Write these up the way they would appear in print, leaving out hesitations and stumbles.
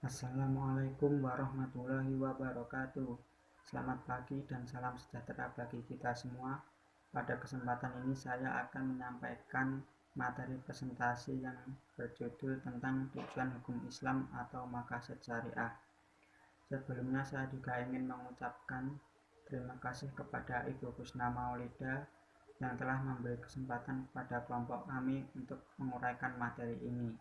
Assalamualaikum warahmatullahi wabarakatuh. Selamat pagi dan salam sejahtera bagi kita semua. Pada kesempatan ini saya akan menyampaikan materi presentasi yang berjudul tentang tujuan hukum Islam atau maqasid syariah. Sebelumnya saya juga ingin mengucapkan terima kasih kepada Ibu Kusna Maulida yang telah memberi kesempatan kepada kelompok kami untuk menguraikan materi ini.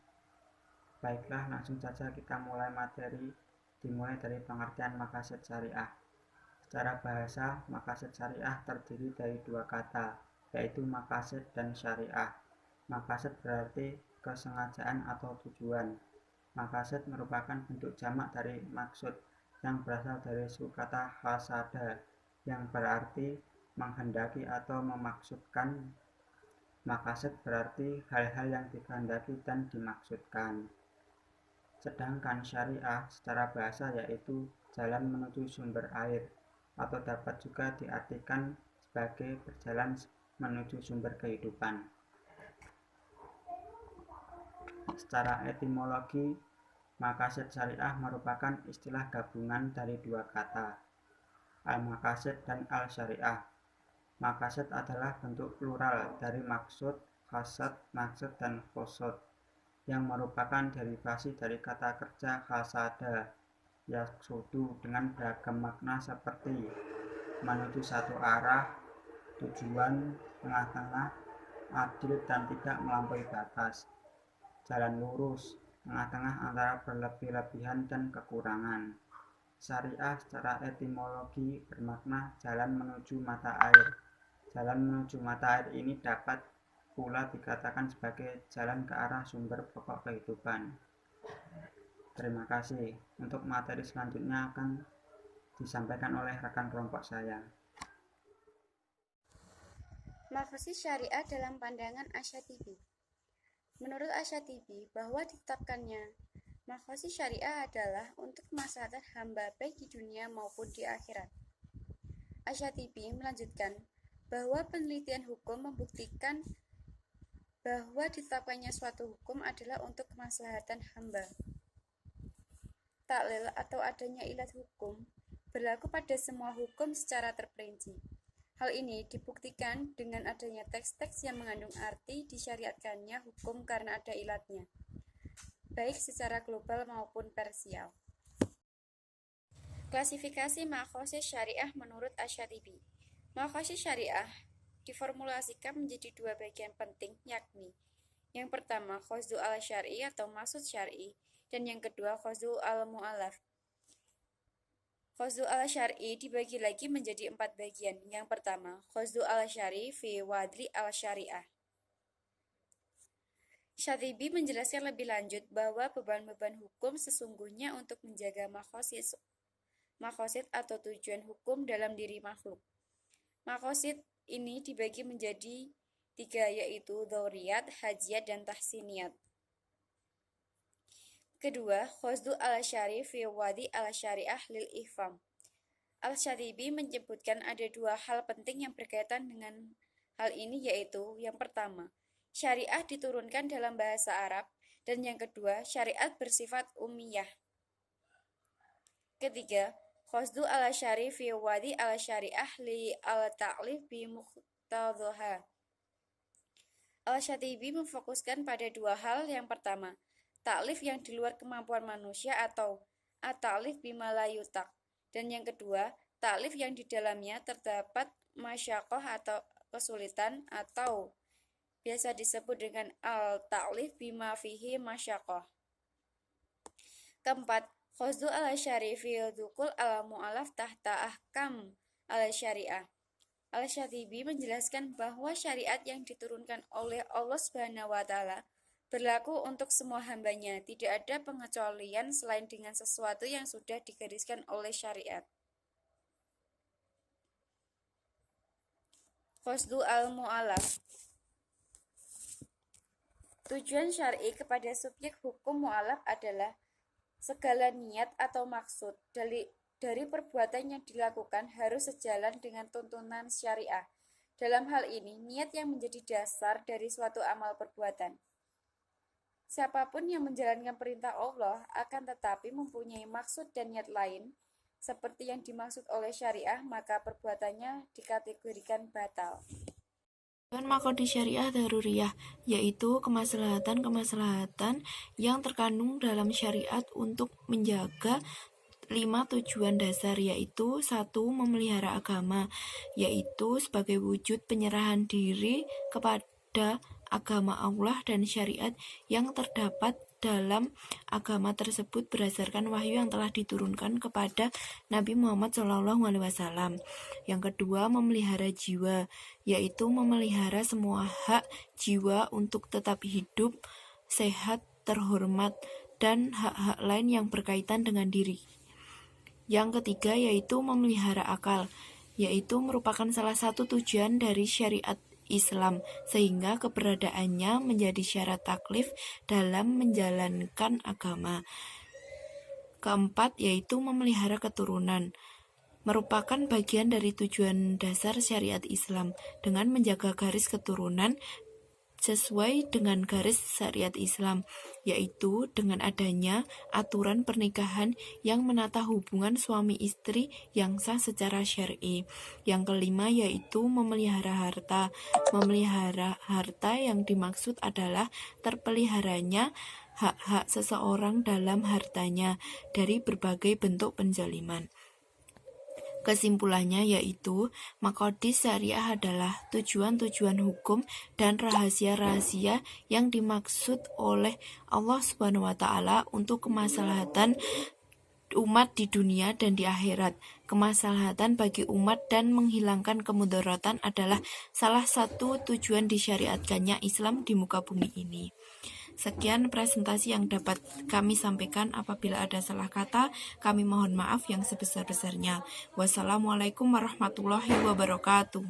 Baiklah, langsung saja kita mulai materi, dimulai dari pengertian maqasid syariah. Secara bahasa, maqasid syariah terdiri dari dua kata, yaitu maqasid dan syariah. Maqasid berarti kesengajaan atau tujuan. Maqasid merupakan bentuk jamak dari maksud yang berasal dari suku kata qasada yang berarti menghendaki atau memaksudkan. Maqasid berarti hal-hal yang dikehendaki dan dimaksudkan. Sedangkan syariah secara bahasa yaitu jalan menuju sumber air, atau dapat juga diartikan sebagai berjalan menuju sumber kehidupan. Secara etimologi, maqasid syariah merupakan istilah gabungan dari dua kata, al-maqasid dan al-syariah. Maqasid adalah bentuk plural dari maksud, qasad, maksud, dan qasad, yang merupakan derivasi dari kata kerja qasada yaqsudu dengan beragam makna seperti menuju satu arah, tujuan, tengah-tengah, adil dan tidak melampaui batas, jalan lurus, tengah-tengah antara berlebih-lebihan dan kekurangan. Syariah secara etimologi bermakna jalan menuju mata air. Jalan menuju mata air ini dapat pula dikatakan sebagai jalan ke arah sumber pokok kehidupan. Terima kasih. Untuk materi selanjutnya akan disampaikan oleh rekan kelompok saya. Maqasid syariah dalam pandangan Asy-Syatibi. Menurut Asy-Syatibi, bahwa ditetapkannya maqasid syariah adalah untuk kemaslahatan hamba baik di dunia maupun di akhirat. Asy-Syatibi melanjutkan bahwa penelitian hukum membuktikan bahwa ditetapkannya suatu hukum adalah untuk kemaslahatan hamba. Taklil atau adanya ilat hukum berlaku pada semua hukum secara terperinci. Hal ini dibuktikan dengan adanya teks-teks yang mengandung arti disyariatkannya hukum karena ada ilatnya, baik secara global maupun parsial. Klasifikasi maqasid syariah menurut Asy-Syatibi. Maqasid syariah diformulasikan menjadi dua bagian penting, yakni yang pertama qasdu al-syar'i atau maksud syar'i, dan yang kedua qasdu al-mu'allaf. Qasdu al-syar'i dibagi lagi menjadi 4 bagian. Yang pertama, qasdu al-syar'i fi wadri al-syari'ah. Syatibi menjelaskan lebih lanjut bahwa beban-beban hukum sesungguhnya untuk menjaga maqasid atau tujuan hukum dalam diri makhluk. Maqasid ini dibagi menjadi 3, yaitu dzaruriyat, hajiyat, dan tahsiniyat. Kedua, qasdu al-syar'i fi wadi al-syari'ah lil ifham. Al-Syatibi menyebutkan ada 2 hal penting yang berkaitan dengan hal ini, yaitu yang pertama, syariah diturunkan dalam bahasa Arab, dan yang kedua, syariat bersifat ummiyah. Ketiga, qasdu al-syar'i fi wadi al-syari'ah li al-ta'lif bi muqtadhaha. Al-Syatibi memfokuskan pada 2 hal. Yang pertama, taklif yang di luar kemampuan manusia atau at-taklif bima la yutaq, dan yang kedua, taklif yang di dalamnya terdapat masyaqah atau kesulitan, atau biasa disebut dengan al-taklif bima fihi masyaqah. Keempat, qasdu al-syar'i fi dzukul al-mu'allaf tahta ahkam al-syariah. Al-Syatibi menjelaskan bahwa syariat yang diturunkan oleh Allah Subhanahu wa Ta'ala berlaku untuk semua hambanya, tidak ada pengecualian selain dengan sesuatu yang sudah digariskan oleh syariat. Qasdu al-mu'allaf. Tujuan syar'i kepada subjek hukum mu'allaf adalah segala niat atau maksud dari perbuatan yang dilakukan harus sejalan dengan tuntunan syariah. Dalam hal ini, niat yang menjadi dasar dari suatu amal perbuatan. Siapapun yang menjalankan perintah Allah akan tetapi mempunyai maksud dan niat lain, seperti yang dimaksud oleh syariah, maka perbuatannya dikategorikan batal. Dan makodi syariah daruriyah, yaitu kemaslahatan-kemaslahatan yang terkandung dalam syariat untuk menjaga 5 tujuan dasar, yaitu 1. Memelihara agama, yaitu sebagai wujud penyerahan diri kepada agama Allah dan syariat yang terdapat dalam agama tersebut berdasarkan wahyu yang telah diturunkan kepada Nabi Muhammad SAW. Yang kedua, memelihara jiwa, yaitu memelihara semua hak jiwa untuk tetap hidup, sehat, terhormat, dan hak-hak lain yang berkaitan dengan diri. Yang ketiga yaitu memelihara akal, yaitu merupakan salah satu tujuan dari syariat Islam, sehingga keberadaannya menjadi syarat taklif dalam menjalankan agama. Keempat yaitu memelihara keturunan, merupakan bagian dari tujuan dasar syariat Islam, dengan menjaga garis keturunan sesuai dengan garis syariat Islam, yaitu dengan adanya aturan pernikahan yang menata hubungan suami istri yang sah secara syar'i. Yang kelima yaitu memelihara harta. Memelihara harta yang dimaksud adalah terpeliharanya hak-hak seseorang dalam hartanya dari berbagai bentuk penzaliman. Kesimpulannya yaitu, maqasid syariah adalah tujuan-tujuan hukum dan rahasia-rahasia yang dimaksud oleh Allah SWT untuk kemaslahatan umat di dunia dan di akhirat. Kemaslahatan bagi umat dan menghilangkan kemudaratan adalah salah satu tujuan disyariatkannya Islam di muka bumi ini. Sekian presentasi yang dapat kami sampaikan. Apabila ada salah kata, kami mohon maaf yang sebesar-besarnya. Wassalamualaikum warahmatullahi wabarakatuh.